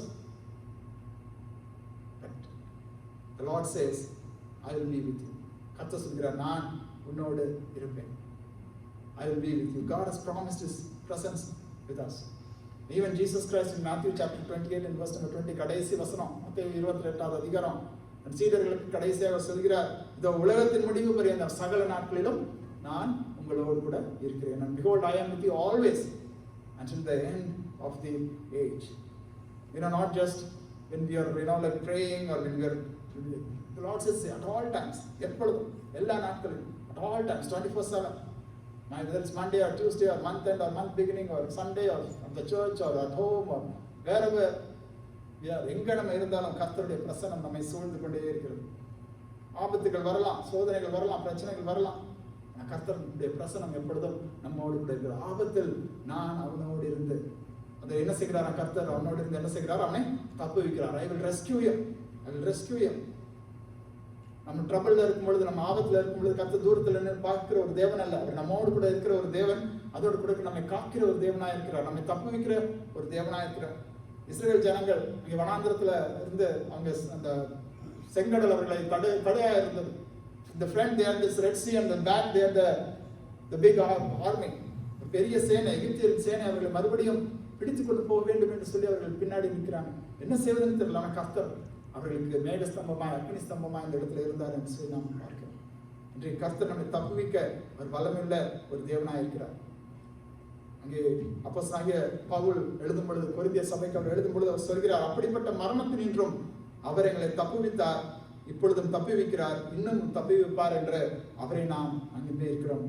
But the Lord says, I will be with you. கர்த்தர் சொல்கிறார், நான் உன்னோடு இருப்பேன். I will be with you. God has promised His presence with us. Even Jesus Christ in Matthew chapter 28 and verse number 20, கடைசி வசனம், மத்தேயு 28வது அதிகாரம், சீடர்களுக்கு கடைசியாக சொல்கிறார், இதோ உலகத்தின் முடிவு பரியந்த சகல நாட்களிலும் நான் உங்களோடு கூட இருக்கிறேன். And behold, I am with you always until the end of the age. Not just when we are like praying or when we are, the Lord says at all times, எப்பொழுதும், எல்லா நாட்களிலும், at all times, 24/7. Whether it's Monday or Tuesday or month end or month beginning or Sunday or at the church or at home or wherever we are, எங்க நம்ம இருந்தாலும் கர்த்தருடைய பிரசன்னம் நம்மை சூழ்ந்து கொண்டே இருக்கிறது. ஆபத்துகள் வரலாம், சோதனைகள் வரலாம், பிரச்சனைகள் வரலாம். கர்த்தருடைய பிரசன்னம் எப்பொழுதும் நம்மோடு கூட இருக்கிறது. ஆபத்தில் நான் அவனோடு இருந்து, அதை என்ன செய்கிறார் கர்த்தர்? அவனோடு இருந்து என்ன செய்கிறார்? அவனை தப்புவிக்கிறார். I will rescue him. I will rescue him. நம்ம ட்ரபிள்ல இருக்கும் பொழுது, நம்ம ஆபத்துல இருக்கும் பொழுது கர்த்தர் தூரத்துல நின்று பார்க்கிற ஒரு தேவன் அல்ல. அவர் நம்மோடு கூட இருக்கிற ஒரு தேவன். அதோடு கூட நம்மை காக்கிற ஒரு தேவனா இருக்கிறார். நம்மை தப்புவிக்கிற ஒரு தேவனா இருக்கிறார். இஸ்ரவேல் ஜனங்கள் இங்க வனாந்திரத்துல இருந்து அவங்க அந்த செங்கடல் அவர்களை தடையா இருந்தது. The front they had this Red Sea and the back they had the big army. பெரிய சேனை, எகிப்தியரின் சேனை அவர்களை மறுபடியும் பிடித்துக் கொண்டு போக வேண்டும் என்று சொல்லி அவர்கள் பின்னாடி நிற்கிறாங்க. என்ன செய்வதுன்னு தெரியல. ஆனால் கர்த்தர் அவர்களுக்கு மேகஸ்தம்பமாய் அக்னி ஸ்தம்பமாய் இந்த இடத்துல இருந்தார் என்று சொல்லி நாம் பார்க்கிறோம். இன்றைக்கு கர்த்தர் நம்மை தப்புவிக்க ஒரு பலமுள்ள ஒரு தேவனாய் இருக்கிறார். அங்கே அப்போஸ்தலனாகிய பவுல் எழுதும் பொழுது, கொரிந்திய சபைக்கு அவர் எழுதும் பொழுது அவர் சொல்கிறார், அப்படிப்பட்ட மரணத்தினின்றும் அவர் எங்களை தப்புவித்தார், இப்பொழுதும் தப்புவிக்கிறார், இன்னும் தப்புவிப்பார் என்று அவரை நாம் அங்கே இருக்கிறோம்.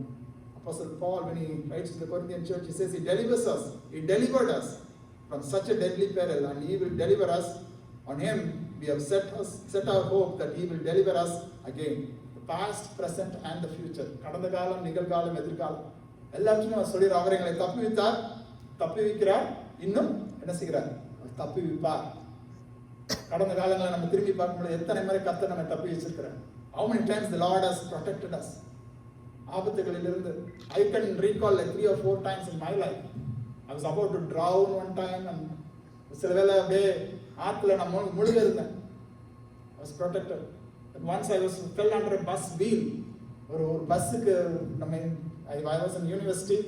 Apostle Paul, when he writes to the Corinthian church, he says he delivers us, he delivered us from such a deadly peril, and he will deliver us. On him we have set our hope that he will deliver us again, the past, present and the future. கடந்த காலம், நிகழ்காலம், எதிர்காலம் எல்லாத்தையும் சொல்லிடுற. அவர் எங்களை தப்புவித்தார், தப்புவிக்கிறார், இன்னும் என்ன செய்கிறார்? தப்புவிப்பார். கடந்த காலங்களை நம்ம திரும்பி பார்க்கும்போது எத்தனை முறை கர்த்தர் நம்மை தப்பி வச்சிருக்கிறார். How many times the Lord has protected us? ஆபத்துகளிலிருந்து I can recall like 3 or 4 times in my life. I was about to drown one time and சில வேளை அப்படியே ஆத்துல நான் முழுக இருந்தேன். I was protected. And once I fell under a bus wheel. ஒரு பஸ்ஸுக்கு நம்ம I was in university.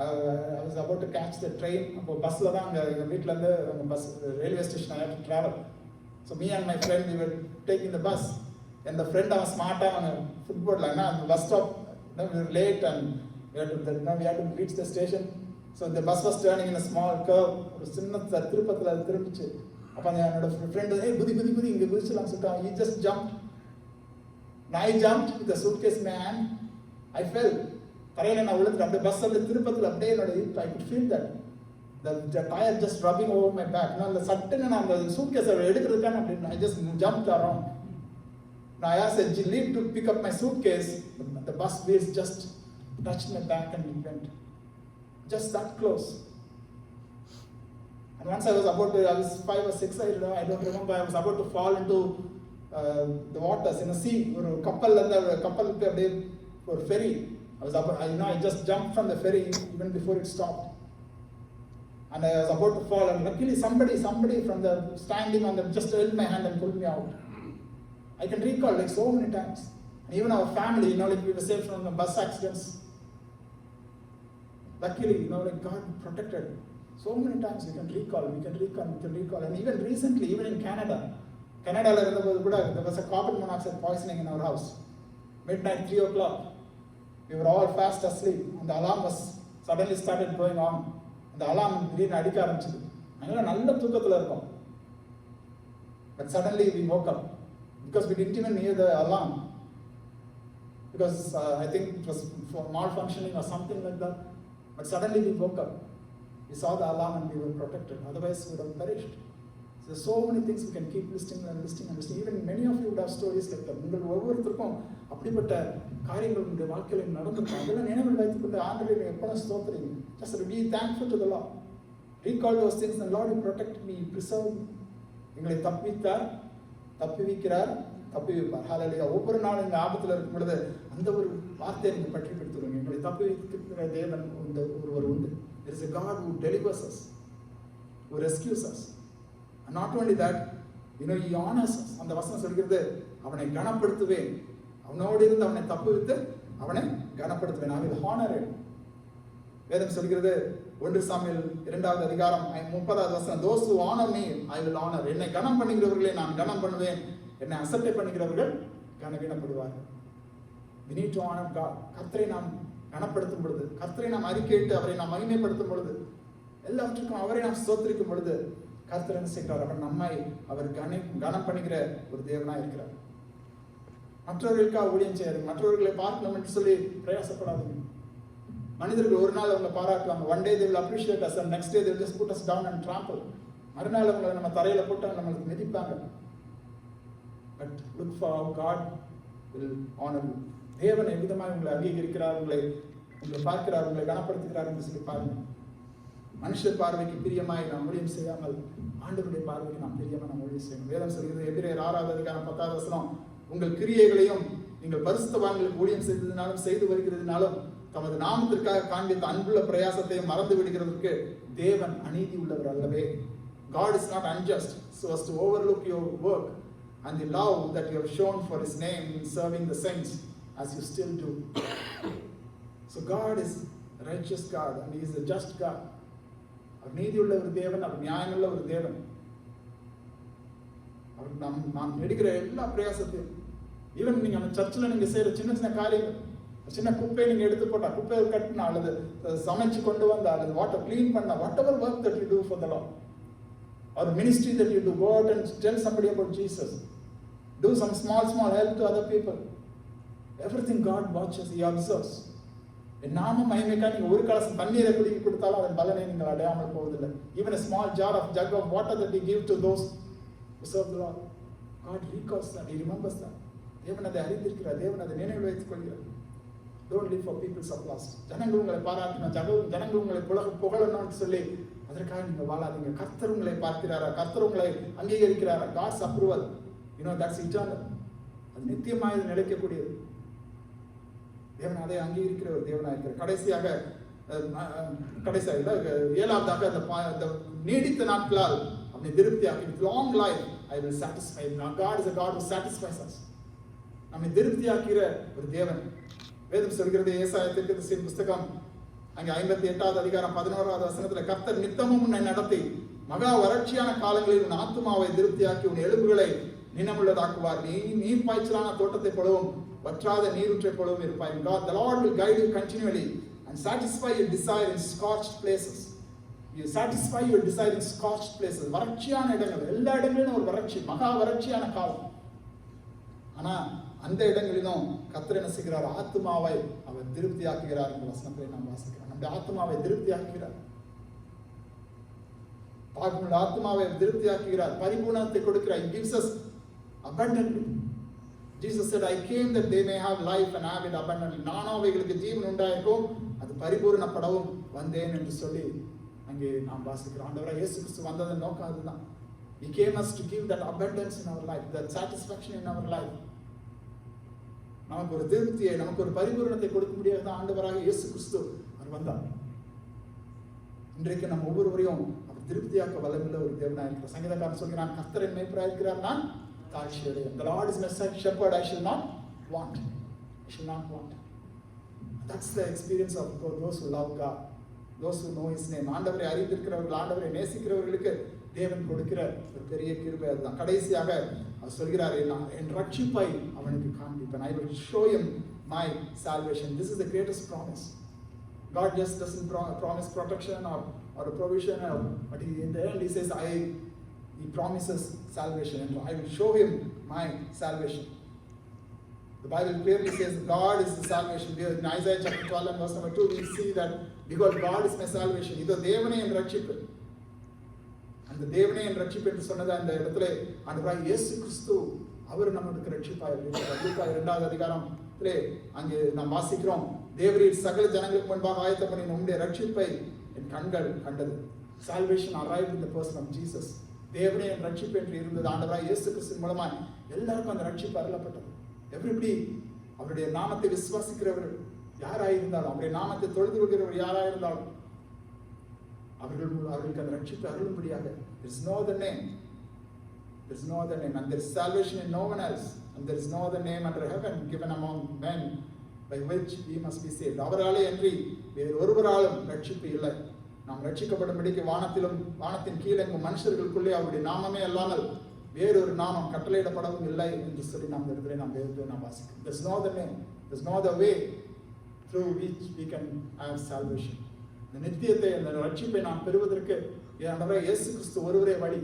I was about to catch the train. அப்போ பஸ்ல தான் அங்கே வீட்டில் இருந்து அந்த bus railway station I had to travel. So me and my friend, we were taking the bus. And the friend was smart on a footboard line. The bus stop, we were late and we had to reach the station. So the bus was turning in a small curve. ஒரு சின்ன திருப்பத்தில் திரும்பிச்சு. அப்போ என்னோட friend, hey குதி குதி குதி இங்கே குதிச்சலாம் சொல்லிட்டான். He just jumped. And I jumped with the suitcase in my hand. I fell. தரையில் நான் விழுந்துட்டேன். அப்படியே பஸ் அந்த திருப்பத்தில் அப்படியே என்னோட I could feel that. The tire just rubbing over my back. நான் அந்த சட்டுன்னு நான் அந்த சூட்கேஸை எடுக்கிறதுக்கான அப்படின்னு I just jumped around. Now I asked a lead to pick up my suitcase. The bus wheels just touched my back and it went. Just that close. And once I was 5 or 6, I don't remember, I was about to fall into the waters in a sea. ஒரு கப்பலுக்கு அப்படியே ஒரு ferry. I just jumped from the ferry even before it stopped. And I was about to fall, and luckily somebody from the standing on the just held my hand and pulled me out. I can recall like so many times. And even our family, like we were saved from the bus accidents. Luckily, like God protected. So many times we can recall. And even recently, even in Canada, there was a carbon monoxide poisoning in our house. Midnight, 3 o'clock. We were all fast asleep, and the alarm was suddenly started going on. அந்த அலாம் திடீர்னு அடிக்க ஆரம்பிச்சது. நாங்களாம் நல்ல தூக்கத்தில் இருக்கோம். But suddenly we woke up because we didn't even hear the alarm. Because I think it was for malfunctioning or something like that. But suddenly we woke up. We saw the alarm and we were protected. Otherwise we would have perished. There's so many things we can keep listing and listing and listing. Even many of you would have stories like that. உங்கள் ஒவ்வொருத்தருக்கும் அப்படிப்பட்ட காரியங்கள் உங்களுடைய வாழ்க்கையில் நடந்திருக்கும். அதெல்லாம் நினைவில் வைத்துக்கொண்டு ஆண்டவரை எப்போ ஸ்தோத்திரீங்க. Just be thankful to the Lord. Recall those things. The Lord will protect me, preserve me. எங்களை தப்பித்தார், தப்பிவிக்கிறார், தப்பிவிப்பார். ஹல்லேலூயா. ஒவ்வொரு நாளும் இந்த ஆபத்தில் இருக்கும் பொழுது அந்த ஒரு வார்த்தையை நீங்கள் பற்றி கொடுத்துருங்க. எங்களை தப்பிவிக்கிற தேவன் ஒருவர் உண்டு. There is a God who delivers us, who rescues us. And not only that, he honors us. அந்த வசனம் சொல்கிறது, அவனை கனப்படுத்துவேன், அவனோடு இருந்து அவனை தப்புவித்து அவனை கனப்படுத்துவேன். I will honor him. வேதம் சொல்கிறது 1 சாமுவேல் 2வது அதிகாரம் 30வது வசனம், those who honor me I will honor. என்னை கனம் பண்ணுகிறவர்களை நான் கனம் பண்ணுவேன், என்னை அசட்டை பண்ணுகிறவர்கள் கனவீனப்படுவார்கள். We need to honor God. கர்த்தரை நாம் கனப்படுத்தும் பொழுது, கர்த்தரை நாம் அறிக்கையிட்டு அவரை நாம் மகிமைப்படுத்தும் பொழுது, எல்லாவற்றுக்கும் அவரை நாம் ஸ்தோத்திரிக்கும் பொழுது கர்த்தர் என்ன செய்கிறார்? அவர் கனம் பண்ணுகிற ஒரு தேவனா இருக்கிறார். மற்றவர்களுக்காக ஊழியம் செய்யாதீங்க, மற்றவர்களை பார்க்கணும் என்று சொல்லி பிரயாசப்படாதீங்க. மனிதர்கள் ஒரு நாள் அவங்க பாராட்டுவாங்க. One day they will appreciate us and next day they will just put us down and trample. மறுநாள் அவங்களை நம்ம தரையில போட்டு நம்மளுக்கு மிதிப்பாங்க. But look for how God will honor you. தேவன் எவ்விதமாக உங்களை அங்கீகரிக்கிறார், உங்களை பார்க்கிறார், உங்களை கனப்படுத்துகிறார் என்று சொல்லி பாருங்க. மனுஷர் பார்வைக்கு பிரியமாய் நாம் ஊழியம் செய்யாமல் ஆண்டவருடைய பார்வைக்கு நாம் பிரியமா நாம் ஊழியம் செய்யணும். வேதம் சொல்கிறது எபிரேயர் 6வது அதிகாரம் 10வது வசனம், உங்கள் கிரியைகளையும் நீங்கள் பரிசுத்தவான்களுக்கு ஊழியம் செய்ததினாலும் செய்து வருகிறதுனாலும் தமது நாமத்திற்காக காண்பித்த அன்புள்ள பிரயாசத்தையும் மறந்து விடுகிறதுக்கு தேவன் அநீதி உள்ளவர் அல்லவே. God is not unjust so as to overlook your work and the love that you have shown for his name in serving the saints as you still do. So God is a righteous God and he is a just God. அவர் நீதி உள்ள ஒரு தேவன், அவர் நியாயமுள்ள ஒரு தேவன். அவர் நாம் எடுக்கிற எல்லா பிரயாசத்தையும், even நீங்க அந்த சர்ச்சில் நீங்க செய்யற சின்ன சின்ன காரியங்கள், சின்ன குப்பையை நீங்க எடுத்து போட்டா, குப்பையை கட்டினா, அல்லது சமைச்சு கொண்டு வந்தா, அல்லது வாட்டர் கிளீன் பண்ணா, whatever work that you do for the Lord, or ministry that you do, go out and tell somebody about Jesus, do some small help to other people. Everything God watches, he observes. நாம மகிமைக்கா நீங்க ஒரு கலசம் தண்ணீரை குடிக்க கொடுத்தாலும் அதன் பலனை நீங்கள் அடையாமல் போவதில்லை. Even a small jug of water that we give to those who serve the Lord, God recalls that, he remembers that. தேவன் அதை அறிந்திருக்கிறார், தேவன் அதை நினைவில் வைத்துக் கொள்கிறார். Don't live for people's applause. ஜனங்கள் உங்களை பாராட்டணும், ஜனங்கள் உங்களை புகழணும்னு சொல்லி அதற்காக நீங்க வாழாதீங்க. கர்த்தர் உங்களை பார்க்கிறாரா, கர்த்தர் உங்களை அங்கீகரிக்கிறாரா? God's approval, that's eternal. அது நித்தியமாக நிலைக்கக்கூடியது. தேவன் அதை அங்கீகரிக்கிற ஒரு தேவனாக இருக்கிறார். கடைசியாக 7வதாக அந்த நீடித்த நாட்களால் அவனை திருப்தியாக்கி, with long life I will satisfy. God is a God who satisfies us. நம்மை திருப்தியாக்கிற ஒரு தேவன். வேதம் சொல்கிறது, ஏசாயா தீர்க்கதரிசியின் புத்தகம் அங்கே 58வது அதிகாரம் 11வது வசனத்துல, கர்த்தர் நித்தமும் உன்னை நடத்தி மகா வறட்சியான காலங்களில் உன் ஆத்துமாவை திருப்தியாக்கி உன் எலும்புகளை நினமுள்ளதாக்குவார். நீ நீர் பாய்ச்சலான தோட்டத்தை போலவும் வற்றாத நீரூற்றை போலவும் இருப்பாய். God, the Lord will guide you continually and satisfy your desire in scorched places. You satisfy your desire in scorched places. வறட்சியான இடங்கள், எல்லா இடங்களிலும் ஒரு வறட்சி, மகா வறட்சியான காலம். ஆனா அந்த இடங்களிலும் கர்த்தர் என்ன செய்கிறார்? ஆத்துமாவை அவர் திருப்தியாக்குகிறார் என்ற வசனத்தை நாம் வாசிக்கிறோம். நம்முடைய ஆத்துமாவை திருப்தியாக்குகிறார், பாவமுள்ள ஆத்துமாவை திருப்தியாக்குகிறார், பரிபூரணத்தை கொடுக்கிறார். He gives us abundantly. Jesus said, I came that they may have life and have it abundantly. நானும் அவைகளுக்கு ஜீவன் உண்டாயிருக்கும், அது பரிபூரணப்படவும் வந்தேன் என்று சொல்லி அங்கே நாம் வாசிக்கிறோம். ஆண்டவராகிய இயேசு கிறிஸ்து வந்ததன் நோக்கம் அதுதான். He came us to give that abundance in our life, that satisfaction in our life. நமக்கு ஒரு திருப்தியை, நமக்கு ஒரு பரிபூரணத்தை கொடுக்க முடியாத ஆண்டவராகிய இயேசு கிறிஸ்து அவர் வந்தார். இன்றைக்கு நம்ம ஒவ்வொருவரையும் அவர் திருப்தியாக்க வல்லமுள்ள ஒரு தேவனாக இருக்கிறார். சங்கீதக்காரன் சொல்கிறான், கர்த்தர் என் மேய்ப்பராக இருக்கிறார், நான் தாழ்ச்சி அடையேன். The Lord is my shepherd, I shall not want. I shall not want. That's the experience of those who love God, those who know his name. ஆண்டவரை அறிந்திருக்கிறவர்கள், ஆண்டவரை நேசிக்கிறவர்களுக்கு தேவன் கொடுக்கிற ஒரு பெரிய கிருபை அதுதான். கடைசியாக அவர் சொல்கிறார், என் ரட்சிப்பை அவனுக்கு காண்பிப்பேன். I will show him my salvation. This is the greatest promise. God just doesn't promise protection or a provision, but in the end he says, he promises salvation, and I will show him my salvation. The Bible clearly says God is the salvation. In Isaiah chapter 12 and verse number 2, we see that, behold, God is my salvation. Ido devane en rakshippu. And அந்த தேவனே என் ரட்சிப்பு என்று சொன்னது அந்த இடத்துல ஆண்டவராகிய இயேசு கிறிஸ்து அவர் நமக்கு ரட்சிப்பாய். லூக்கா 2வது அதிகாரத்திலே அங்கே நாம் வாசிக்கிறோம், தேவரீர் சகல ஜனங்களுக்கு முன்பாக ஆயத்தம் பண்ணி உம்முடைய ரட்சிப்பை என் கண்கள் கண்டது. Salvation arrived in the person of Jesus. தேவனே என் ரட்சிப்பு என்று இருந்தது. ஆண்டவராகிய இயேசு கிறிஸ்துவின் மூலமாய் எல்லாருக்கும் அந்த ரட்சிப்பு அருளப்பட்டது. எவ்ரிபடி அவருடைய நாமத்தை விசுவாசிக்கிறவர்கள் யாராயிருந்தாலும், அவருடைய நாமத்தை தொழுது கொள்கிறவர் யாராயிருந்தாலும் அவர்களுக்கு அந்த ரட்சிப்பு அருளும்படியாக. There is no other name. There is no other name. And there is salvation in no one else. And there is no other name under heaven given among men by which we must be saved. அவராலே அன்றி வேறு ஒருவராலும் ரட்சிப்பு இல்லை. நாம் ரட்சிக்கப்படும்படிக்கு வானத்தின் கீழெங்கும் மனுஷர்களுக்குள்ளே அவருடைய நாமமே அல்லாமல் வேறொரு நாமம் கட்டளையிடப்படவும் இல்லை என்று சொல்லி நாம் இடத்துல நாம் வாசிக்கிறோம். There is no other name. There is no other way through which we can have salvation. இந்த நித்தியத்தை, அந்த ரட்சிப்பை நாம் பெறுவதற்கு ஆண்டவராகிய இயேசு கிறிஸ்து ஒருவரே வழி.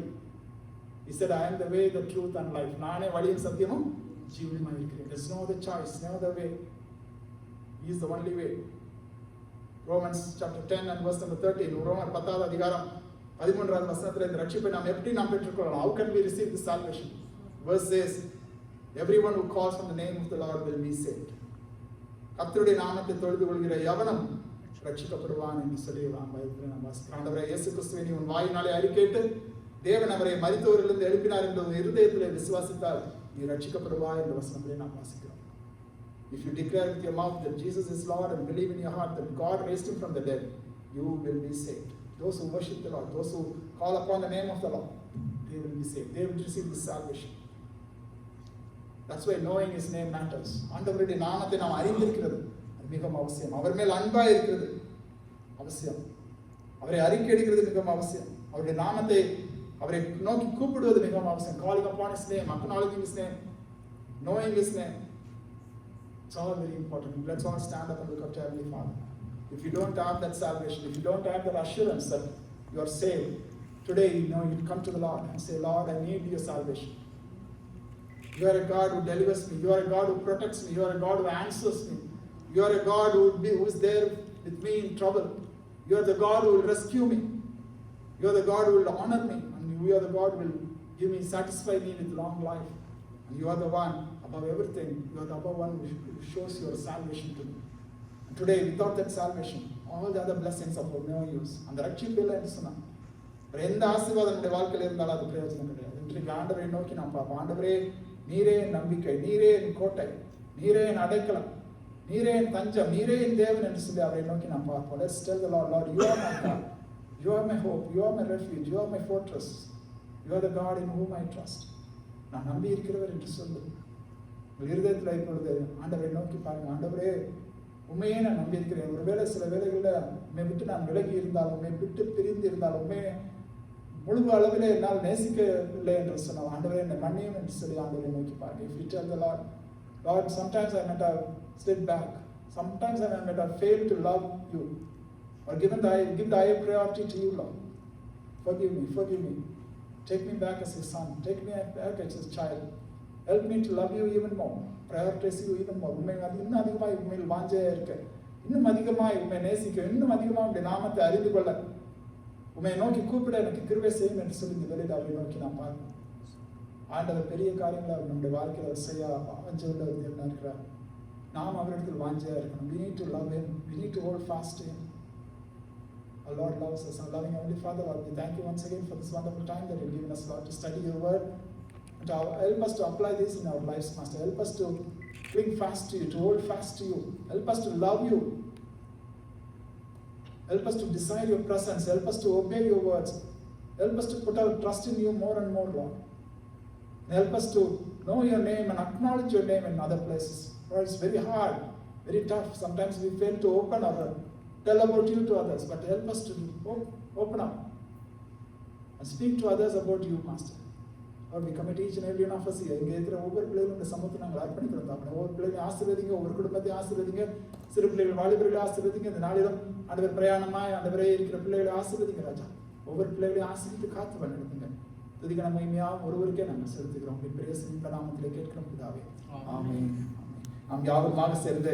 He said, I am the way, the truth and life. நானே வழியும் சத்தியமும் ஜீவனுமாய் இருக்கிறேன். There is no other choice, no other way. He is the only way. Romans chapter 10 and verse number 13. ரோமர் 10வது அதிகாரம் 13வது வசனத்தில் இந்த ரட்சிப்பை நாம் எப்படி நாம் பெற்றுக்கொள்ளலாம்? How can we receive this salvation? Verse says, everyone who calls on the name of the Lord will be saved. கர்த்தருடைய நாமத்தை தொழுது கொள்கிற எவனும் ரட்சிக்கப்படுவான் என்று சொல்லி நாம் வாசிக்கிறோம். ஆண்டவராகிய இயேசு கிறிஸ்துவை நீ உன் வாயினாலே அறிக்கையிட்டு தேவன் அவரை மரித்தோரிலிருந்து எழுப்பினார் என்ற இருதயத்திலே விசுவாசித்தால் நீ ரட்சிக்கப்படுவாய் என்ற வசனத்திலே நாம் வாசிக்கிறோம். If you declare with your mouth that Jesus is Lord and believe in your heart that God raised him from the dead, you will be saved. Those who worship the Lord, those who call upon the name of the Lord, they will be saved. They will receive this salvation. That's why knowing his name matters. ஆண்டவருடைய நாமத்தை நாம் அறிந்திருக்கிறது அது மிகவும் அவசியம். அவர் மேல் அன்பாய் இருக்கிறது அவசியம். அவரை அறிக்கையிடுகிறது மிகவும் அவசியம். அவருடைய நாமத்தை அவரை நோக்கி கூப்பிடுவது மிகவும் அவசியம். Calling upon his name, acknowledging his name, knowing his name. It's all very important. Let's all stand up and look up to Heavenly Father. If you don't have that salvation, if you don't have that assurance that you are saved, today you come to the Lord and say, Lord, I need your salvation. You are a God who delivers me. You are a God who protects me. You are a God who answers me. You are a God who is there with me in trouble. You are the God who will rescue me. You are the God who will honor me. And you are the God who will give me, satisfy me with long life. And you are the one above everything. You are the above one who shows your salvation to me. And today, without that salvation, all the other blessings are of no use. And the ரட்சிப்பு இல்லை என்று சொன்னான். எந்த ஆசீர்வாதம் நம்முடைய வாழ்க்கையில் இருந்தாலும் அது பிரயோஜனம் கிடையாது. இன்றைக்கு ஆண்டவரை நோக்கி நாம் பார்ப்போம். ஆண்டவரே, நீரே என் நம்பிக்கை, நீரே என் கோட்டை, நீரே என் அடைக்கலம், நீரே என் தஞ்சம், நீரே என் தேவன் என்று சொல்லி அவரை நோக்கி நாம் பார்ப்போம். Let's tell the Lord, Lord, you are my God, you are my hope, you are my refuge, you are my fortress, you are the God in whom I trust. நான் நம்பி இருக்கிறவர் என்று சொல்லு. உங்கள் இருதயத்தில் இப்பொழுது ஆண்டவரை நோக்கி பாருங்க. ஆண்டவரே, உண்மையே நான் நம்பி இருக்கிறேன். ஒருவேளை சில வேளைகளில் உண்மை விட்டு நான் விலகி இருந்தாலும், உண்மை விட்டு பிரிந்து இருந்தாலும், உண்மையை முழு அளவில் என்னால் நேசிக்கவில்லை என்று சொன்னால் ஆண்டவரே என்னை மன்னியும் என்று சொல்லி ஆண்டவரை நோக்கி பாருங்க. If you tell the Lord, Lord, sometimes I might have slipped back, sometimes I might have failed to love you, or give the higher priority to you, Lord. Forgive me. Take me back as your son. Take me back as your child. Help me to love you even more. Prioritize you even more. உண்மை இன்னும் அதிகமாக உண்மையில் வாஞ்சையாக இருக்க, இன்னும் அதிகமாக உண்மை நேசிக்க, இன்னும் அதிகமாக உங்களுடைய நாமத்தை அறிந்து கொள்ள, உண்மை நோக்கி கூப்பிட எனக்கு கிருபை செய்யும் என்று சொல்லி இந்த வேலையில் அவரை நோக்கி நான் பார்க்கணும். ஆண்டவர் பெரிய காரியங்களை அவர் நம்முடைய வாழ்க்கையில் அவர் செய்ய வாஞ்சை உள்ள தேவனாக இருக்கிறார். நாம் அவரிடத்தில் வாஞ்சையாக இருக்கணும். We need to love him. We need to hold fast to him. Our Lord loves us. Our loving Heavenly Father, Lord, we thank you once again for this wonderful time that you've given us, Lord, to study your word. And help us to apply this in our lives, Master. Help us to cling fast to you, to hold fast to you. Help us to love you. Help us to desire your presence. Help us to obey your words. Help us to put our trust in you more and more, Lord. And help us to know your name and acknowledge your name in other places. Lord, it's very hard, very tough. Sometimes we fail to open our tell about you to others, but help us to open up and speak to others about you, Master. Lord, we commit each and every one of us here. இங்கே இருக்கிற ஒவ்வொரு பிள்ளைகளும் இந்த சமூகத்தை நாங்கள் அர்ப்பணிக்கிறோம். அப்படி ஒவ்வொரு பிள்ளைகளையும் ஆசீர்வதிங்க, ஒவ்வொரு குடும்பத்தையும் ஆசீர்வதிங்க, சிறு பிள்ளைகள் வாலிபர்களை ஆசீர்வதிங்க. இந்த நாளிலும் ஆண்டவர் பிரயாணமாய் ஆண்டவரே இருக்கிற பிள்ளைகளை ஆசீர்வதிங்க ராஜா. ஒவ்வொரு பிள்ளைகளையும் ஆசீர்வதித்து காத்து வழிநடத்துங்க. துதிக்க மகிமையாக ஒருவருக்கே நாங்கள் செலுத்துகிறோம். பெரிய சிறந்த நாமத்திலே கேட்கிறோம் பிதாவே. ஆமென். நாம் யாவருமாக சேர்ந்து